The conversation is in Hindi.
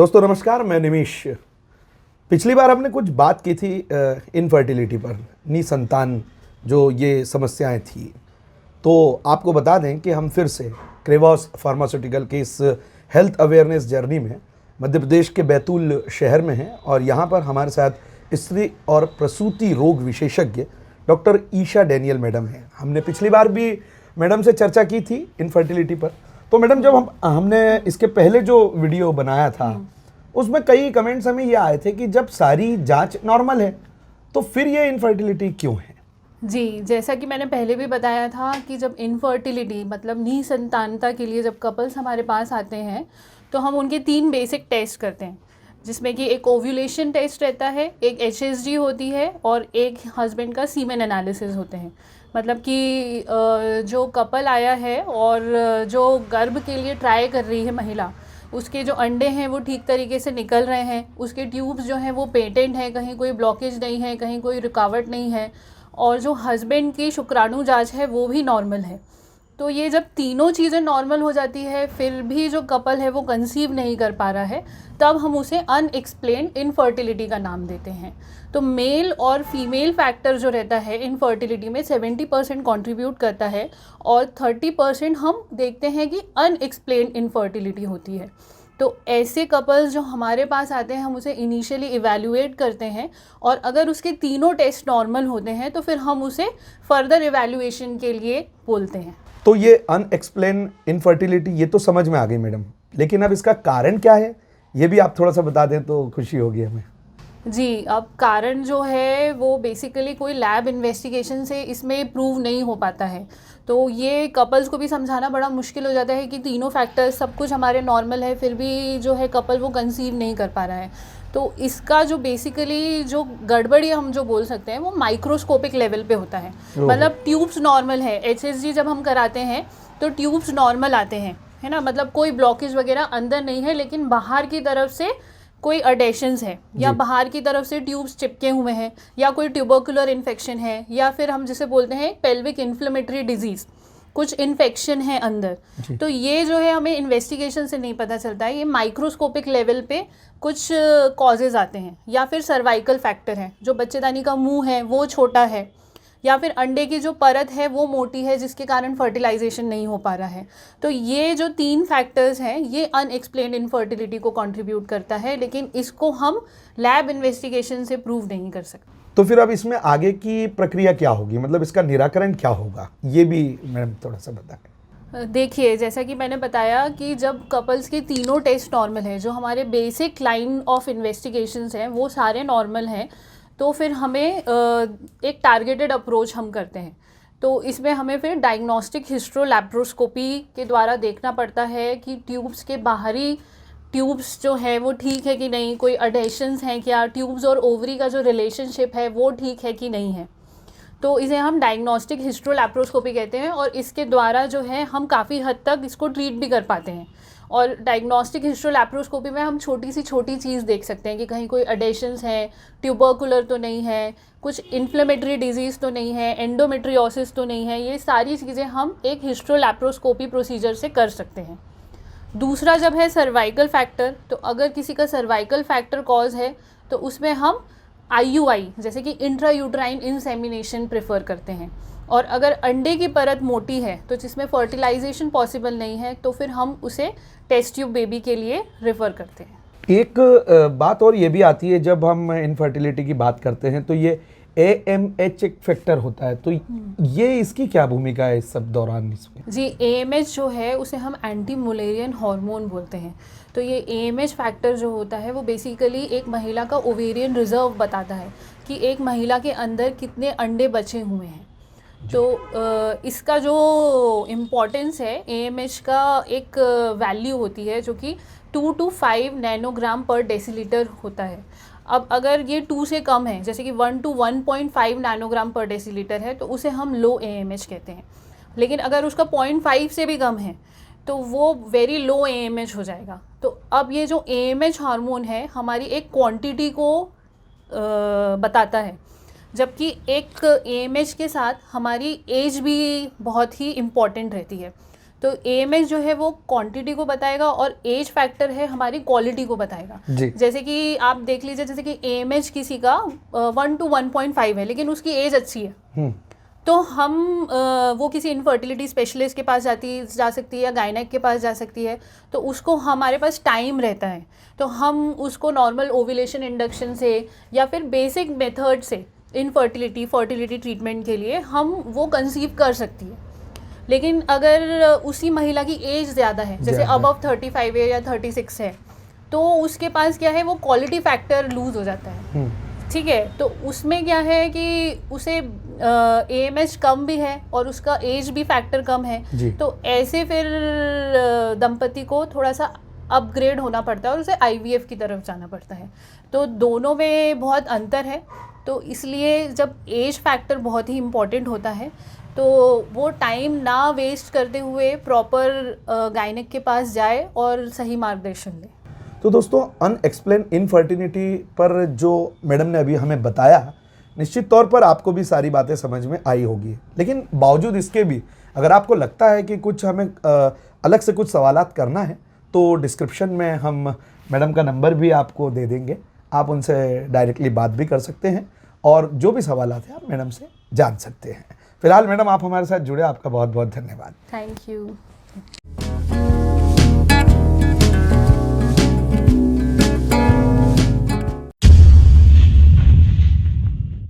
दोस्तों नमस्कार, मैं निमिष। पिछली बार हमने कुछ बात की थी इनफर्टिलिटी पर, निसंतान जो ये समस्याएं थी। तो आपको बता दें कि हम फिर से क्रेवॉस फार्मास्यूटिकल के इस हेल्थ अवेयरनेस जर्नी में मध्य प्रदेश के बैतूल शहर में हैं और यहाँ पर हमारे साथ स्त्री और प्रसूति रोग विशेषज्ञ डॉक्टर ईशा डैनियल मैडम हैं। हमने पिछली बार भी मैडम से चर्चा की थी इनफर्टिलिटी पर। तो मैडम, जब हमने इसके पहले जो वीडियो बनाया था उसमें कई कमेंट्स हमें ये आए थे कि जब सारी जांच नॉर्मल है तो फिर ये इनफर्टिलिटी क्यों है? जी, जैसा कि मैंने पहले भी बताया था कि जब इनफर्टिलिटी मतलब निसंतानता के लिए जब कपल्स हमारे पास आते हैं तो हम उनके 3 बेसिक टेस्ट करते हैं, जिसमें कि एक ओव्यूलेशन टेस्ट रहता है, एक HSG होती है और एक हस्बैंड का सीमेन एनालिसिस होते हैं। मतलब कि जो कपल आया है और जो गर्भ के लिए ट्राई कर रही है महिला, उसके जो अंडे हैं वो ठीक तरीके से निकल रहे हैं, उसके ट्यूब्स जो हैं वो पेटेंट हैं, कहीं कोई ब्लॉकेज नहीं है, कहीं कोई रुकावट नहीं है, और जो हस्बैंड की शुक्राणु जांच है वो भी नॉर्मल है। तो ये जब तीनों चीज़ें नॉर्मल हो जाती है फिर भी जो कपल है वो कंसीव नहीं कर पा रहा है, तब हम उसे अनएक्सप्लेन्ड इनफर्टिलिटी का नाम देते हैं। तो मेल और फीमेल फैक्टर जो रहता है इनफर्टिलिटी में 70% कंट्रीब्यूट करता है और 30% हम देखते हैं कि अनएक्सप्लेन्ड इनफर्टिलिटी होती है। तो ऐसे कपल्स जो हमारे पास आते हैं हम उसे इनिशियली इवैल्यूएट करते हैं और अगर उसके तीनों टेस्ट नॉर्मल होते हैं तो फिर हम उसे फर्दर इवैल्यूएशन के लिए बोलते हैं। तो ये अनएक्सप्लेन इनफर्टिलिटी ये तो समझ में आ गई मैडम, लेकिन अब इसका कारण क्या है ये भी आप थोड़ा सा बता दें तो खुशी होगी हमें। जी, अब कारण जो है वो बेसिकली कोई लैब इन्वेस्टिगेशन से इसमें प्रूव नहीं हो पाता है। तो ये कपल्स को भी समझाना बड़ा मुश्किल हो जाता है कि तीनों फैक्टर्स सब कुछ हमारे नॉर्मल है फिर भी जो है कपल वो कंसीव नहीं कर पा रहा है। तो इसका जो बेसिकली जो गड़बड़ी हम जो बोल सकते हैं वो माइक्रोस्कोपिक लेवल पे होता है। मतलब ट्यूब्स नॉर्मल है, HSG जब हम कराते हैं तो ट्यूब्स नॉर्मल आते हैं, है ना, मतलब कोई ब्लॉकेज वगैरह अंदर नहीं है, लेकिन बाहर की तरफ से कोई अडेशंस है या बाहर की तरफ से ट्यूब्स चिपके हुए हैं या कोई ट्यूबरकुलर इन्फेक्शन है या फिर हम जिसे बोलते हैं पेल्विक इन्फ्लेमेटरी डिजीज़, कुछ इन्फेक्शन है अंदर। तो ये जो है हमें इन्वेस्टिगेशन से नहीं पता चलता है, ये माइक्रोस्कोपिक लेवल पे कुछ कॉजेज़ आते हैं। या फिर सर्वाइकल फैक्टर है, जो बच्चेदानी का मुंह है वो छोटा है, या फिर अंडे की जो परत है वो मोटी है जिसके कारण फर्टिलाइजेशन नहीं हो पा रहा है। तो ये जो 3 फैक्टर्स हैं ये अनएक्सप्लेन्ड इनफर्टिलिटी को कंट्रीब्यूट करता है, लेकिन इसको हम लैब इन्वेस्टिगेशन से प्रूव नहीं कर सकते। तो फिर अब इसमें आगे की प्रक्रिया क्या होगी, मतलब इसका निराकरण क्या होगा, ये भी मैडम थोड़ा सा बताएं। देखिए, जैसा कि मैंने बताया कि जब कपल्स के तीनों टेस्ट नॉर्मल हैं, जो हमारे बेसिक लाइन ऑफ इन्वेस्टिगेशंस हैं वो सारे नॉर्मल हैं, तो फिर हमें एक टारगेटेड अप्रोच हम करते हैं। तो इसमें हमें फिर डायग्नोस्टिक हिस्ट्रोलैप्रोस्कोपी के द्वारा देखना पड़ता है कि ट्यूब्स के बाहरी ट्यूब्स जो है वो ठीक है कि नहीं, कोई अडेशंस हैं क्या, ट्यूब्स और ओवरी का जो रिलेशनशिप है वो ठीक है कि नहीं है। तो इसे हम डायग्नोस्टिक हिस्ट्रोलैप्रोस्कोपी कहते हैं और इसके द्वारा जो है हम काफ़ी हद तक इसको ट्रीट भी कर पाते हैं। और डायग्नोस्टिक हिस्ट्रोलैप्रोस्कोपी में हम छोटी सी छोटी चीज़ देख सकते हैं कि कहीं कोई अडेशंस हैं, ट्यूबरकुलर तो नहीं है, कुछ इन्फ्लेमेटरी डिजीज़ तो नहीं है, एंडोमेट्रियोसिस तो नहीं है। ये सारी चीज़ें हम एक हिस्ट्रोलैप्रोस्कोपी प्रोसीजर से कर सकते हैं। दूसरा जब है सर्वाइकल फैक्टर, तो अगर किसी का सर्वाइकल फैक्टर कॉज है तो उसमें हम IUI जैसे कि इंट्रा यूट्राइन इंसेमिनेशन प्रेफर करते हैं। और अगर अंडे की परत मोटी है तो जिसमें फर्टिलाइजेशन पॉसिबल नहीं है तो फिर हम उसे टेस्ट ट्यूब बेबी के लिए रेफ़र करते हैं। एक बात और ये भी आती है जब हम इनफर्टिलिटी की बात करते हैं तो ये AMH एक फैक्टर होता है, तो ये इसकी क्या भूमिका है इस सब दौरान इसमें? जी, AMH जो है उसे हम एंटी मुलेरियन हार्मोन बोलते हैं। तो ये AMH फैक्टर जो होता है वो बेसिकली एक महिला का ओवेरियन रिजर्व बताता है कि एक महिला के अंदर कितने अंडे बचे हुए हैं। तो इसका जो इम्पोर्टेंस है, AMH का एक वैल्यू होती है जो कि 2 to 5 नैनोग्राम पर डेसीलीटर होता है। अब अगर ये 2 से कम है, जैसे कि 1 to 1.5 नैनोग्राम पर डेसीलीटर है, तो उसे हम लो AMH कहते हैं। लेकिन अगर उसका 0.5 से भी कम है तो वो वेरी लो AMH हो जाएगा। तो अब ये जो AMH हार्मोन है हमारी एक क्वांटिटी को बताता है, जबकि एक AMH के साथ हमारी एज भी बहुत ही इम्पॉर्टेंट रहती है। तो AMH जो है वो क्वांटिटी को बताएगा और एज फैक्टर है हमारी क्वालिटी को बताएगा। जी। जैसे कि आप देख लीजिए, जैसे कि AMH किसी का 1 to 1.5 है लेकिन उसकी एज अच्छी है, तो हम वो किसी इनफर्टिलिटी स्पेशलिस्ट के पास जा सकती है या गायनेक के पास जा सकती है, तो उसको हमारे पास टाइम रहता है तो हम उसको नॉर्मल ओव्यूलेशन इंडक्शन से या फिर बेसिक मेथड से फर्टिलिटी ट्रीटमेंट के लिए हम वो कंसीव कर सकती है। लेकिन अगर उसी महिला की एज ज़्यादा है, जैसे अबव 35 है या 36 है, तो उसके पास क्या है, वो क्वालिटी फैक्टर लूज हो जाता है। ठीक है, तो उसमें क्या है कि उसे AMH कम भी है और उसका एज भी फैक्टर कम है, तो ऐसे फिर दंपति को थोड़ा सा अपग्रेड होना पड़ता है और उसे IVF की तरफ जाना पड़ता है। तो दोनों में बहुत अंतर है, तो इसलिए जब एज फैक्टर बहुत ही इम्पॉर्टेंट होता है तो वो टाइम ना वेस्ट करते हुए प्रॉपर गायनेक के पास जाए और सही मार्गदर्शन ले। तो दोस्तों, अनएक्सप्लेन इनफर्टिलिटी पर जो मैडम ने अभी हमें बताया, निश्चित तौर पर आपको भी सारी बातें समझ में आई होगी। लेकिन बावजूद इसके भी अगर आपको लगता है कि कुछ हमें अलग से कुछ सवालात करना है तो डिस्क्रिप्शन में हम मैडम का नंबर भी आपको दे देंगे, आप उनसे डायरेक्टली बात भी कर सकते हैं और जो भी सवालात हैं आप मैडम से जान सकते हैं। फिलहाल मैडम आप हमारे साथ जुड़े, आपका बहुत बहुत धन्यवाद। Thank you.